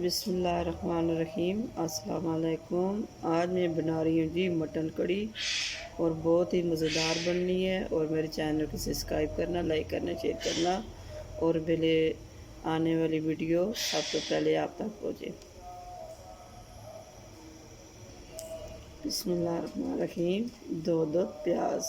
बिस्मिल्लाहिर्रहमानिर्रहीम। अस्सलाम वालेकुम। आज मैं बना रही हूँ जी मटन कड़ी और बहुत ही मज़ेदार बननी है। और मेरे चैनल को सब्सक्राइब करना, लाइक करना, शेयर करना और पहले आने वाली वीडियो सबसे पहले आप तक पहुँचे। बिस्मिल्लाहिर्रहमानिर्रहीम। दो प्याज,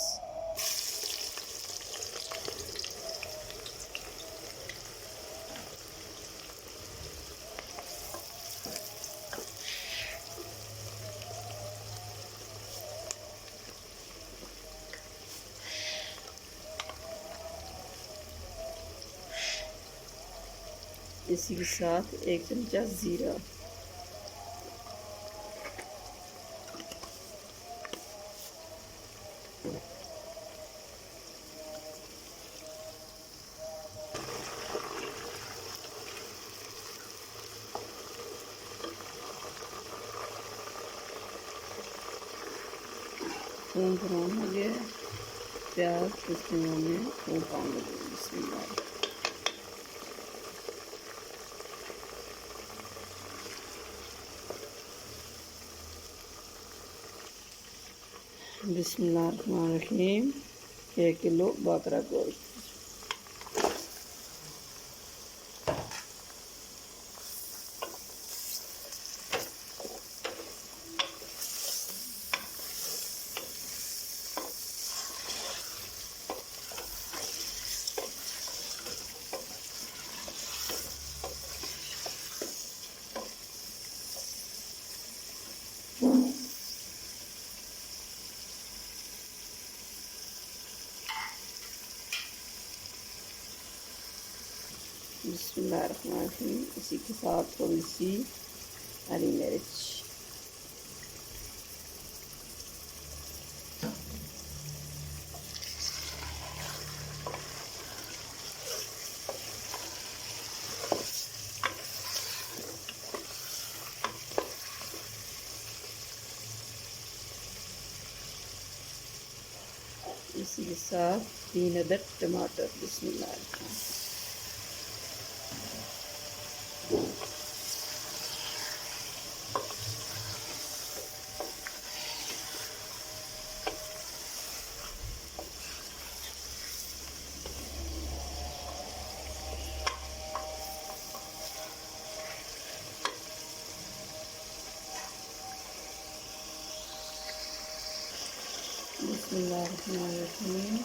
इसी के साथ 1 चमचा ज़ीरा, थोम ब्राउन हो गया प्याज, इसमें हमें थोम पाउंड बिस्मिल्लाह। बिस्मिल्लाहिर्रहमानिर्रहीम। 1 किलो बकरा गोश्त, बिस्मिल्लाहिर्रहमानिर्रहीम। इसी के साथ थोड़ी सी हरी मिर्च, इसी के साथ 3 अदद टमाटर। बिस्मिल्लाह। बिस्मिल्लाहिर्रहमानिर्रहीम।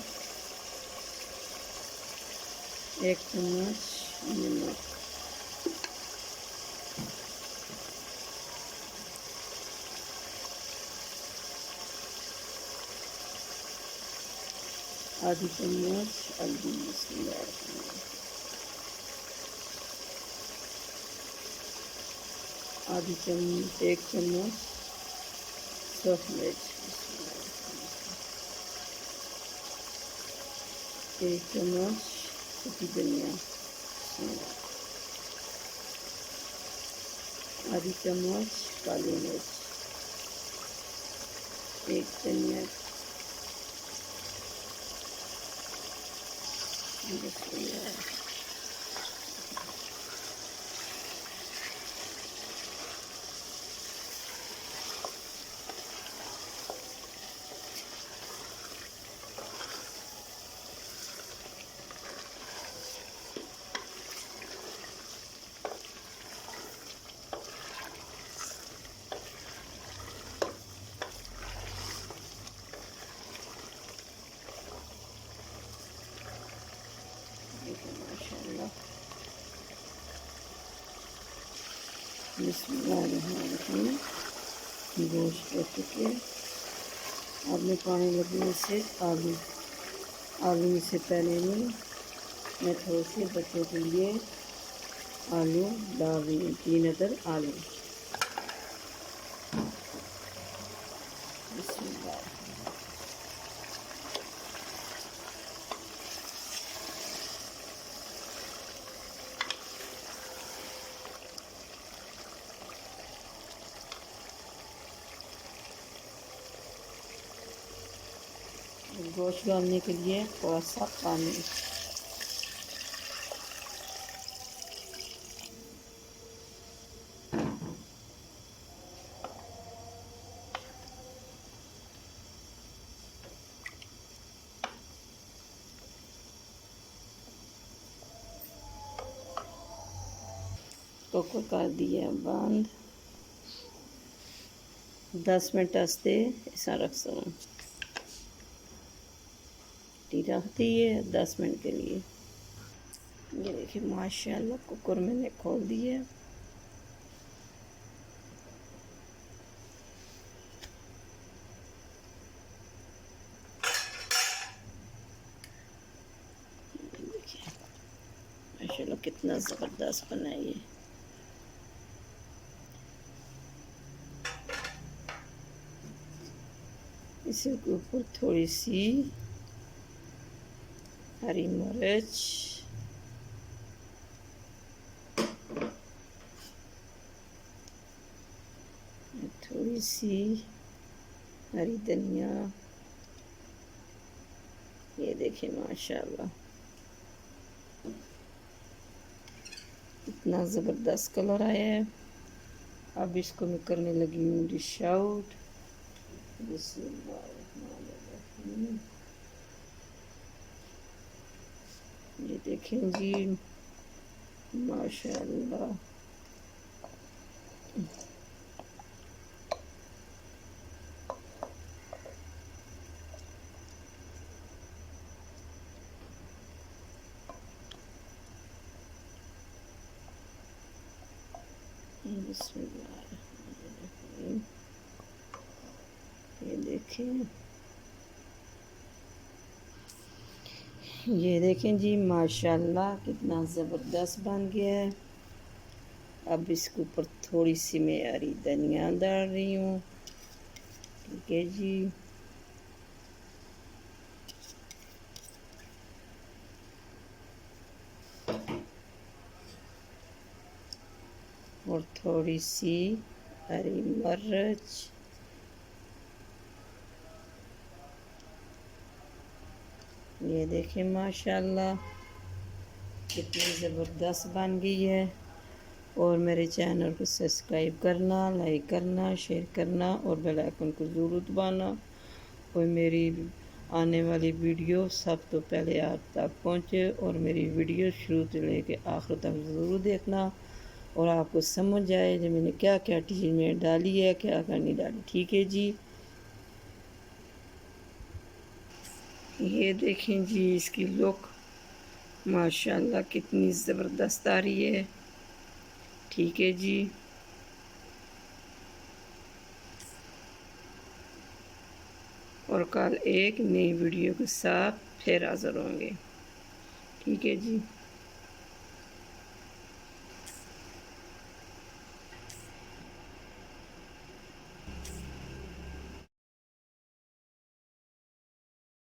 1 चम्मच नमक, आधी चम्मच हल्दी, बिस्मिल्लाहिर्रहमानिर्रहीम। एक चम्मच सफ़ेद मिर्च, 1 चम्मच सूखी धनिया, आधी चम्मच काली मिर्च, 1 चम्मच माशाल्लाह। बिस्मिल्लाहिर्रहमानिर्रहीम। गोश्त हो चुके। अब मैं पानी लगने से आलू से पहले मैं थोड़े से बच्चों के लिए आलू डाल रही हूँ, 3 अदद आलू। गोश्त डालने के लिए थोड़ा सा पानी, कुकर कर दिया बंद। 10 मिनट वास्ते ऐसा रख सकूँ, रखती है 10 मिनट के लिए। ये देखिए माशाल्लाह कुकर मैंने खोल दिया। देखिए माशाल्लाह कितना ज़बरदस्त बना है ये। इसके ऊपर थोड़ी सी हरी मिर्च, थोड़ी सी हरी धनिया। ये देखिए माशाल्लाह इतना ज़बरदस्त कलर आया है। अब इसको मैं करने लगी हूँ डिश आउट। ये देखें जी माशाल्लाह बिस्मिल्लाहिर्रहमानिर्रहीम। ये देखें, ये देखें जी माशाल्लाह कितना ज़बरदस्त बन गया है। अब इसके ऊपर थोड़ी सी मैं हरी धनिया डाल रही हूँ। ठीक है जी, और थोड़ी सी हरी मिर्च। ये देखें माशाल्लाह कितनी ज़बरदस्त बन गई है। और मेरे चैनल को सब्सक्राइब करना, लाइक करना, शेयर करना और बेल आइकन को ज़रूर दबाना। और मेरी आने वाली वीडियो सब तो पहले आप तक पहुँचे। और मेरी वीडियो शुरू से लेके आखिर तक ज़रूर देखना और आपको समझ आए जो मैंने क्या क्या चीज़ में डाली है, क्या क्या नहीं डाली। ठीक है जी, ये देखें जी इसकी लुक माशाल्लाह कितनी ज़बरदस्त आ रही है। ठीक है जी, और कल एक नई वीडियो के साथ फिर हाज़िर होंगे। ठीक है जी।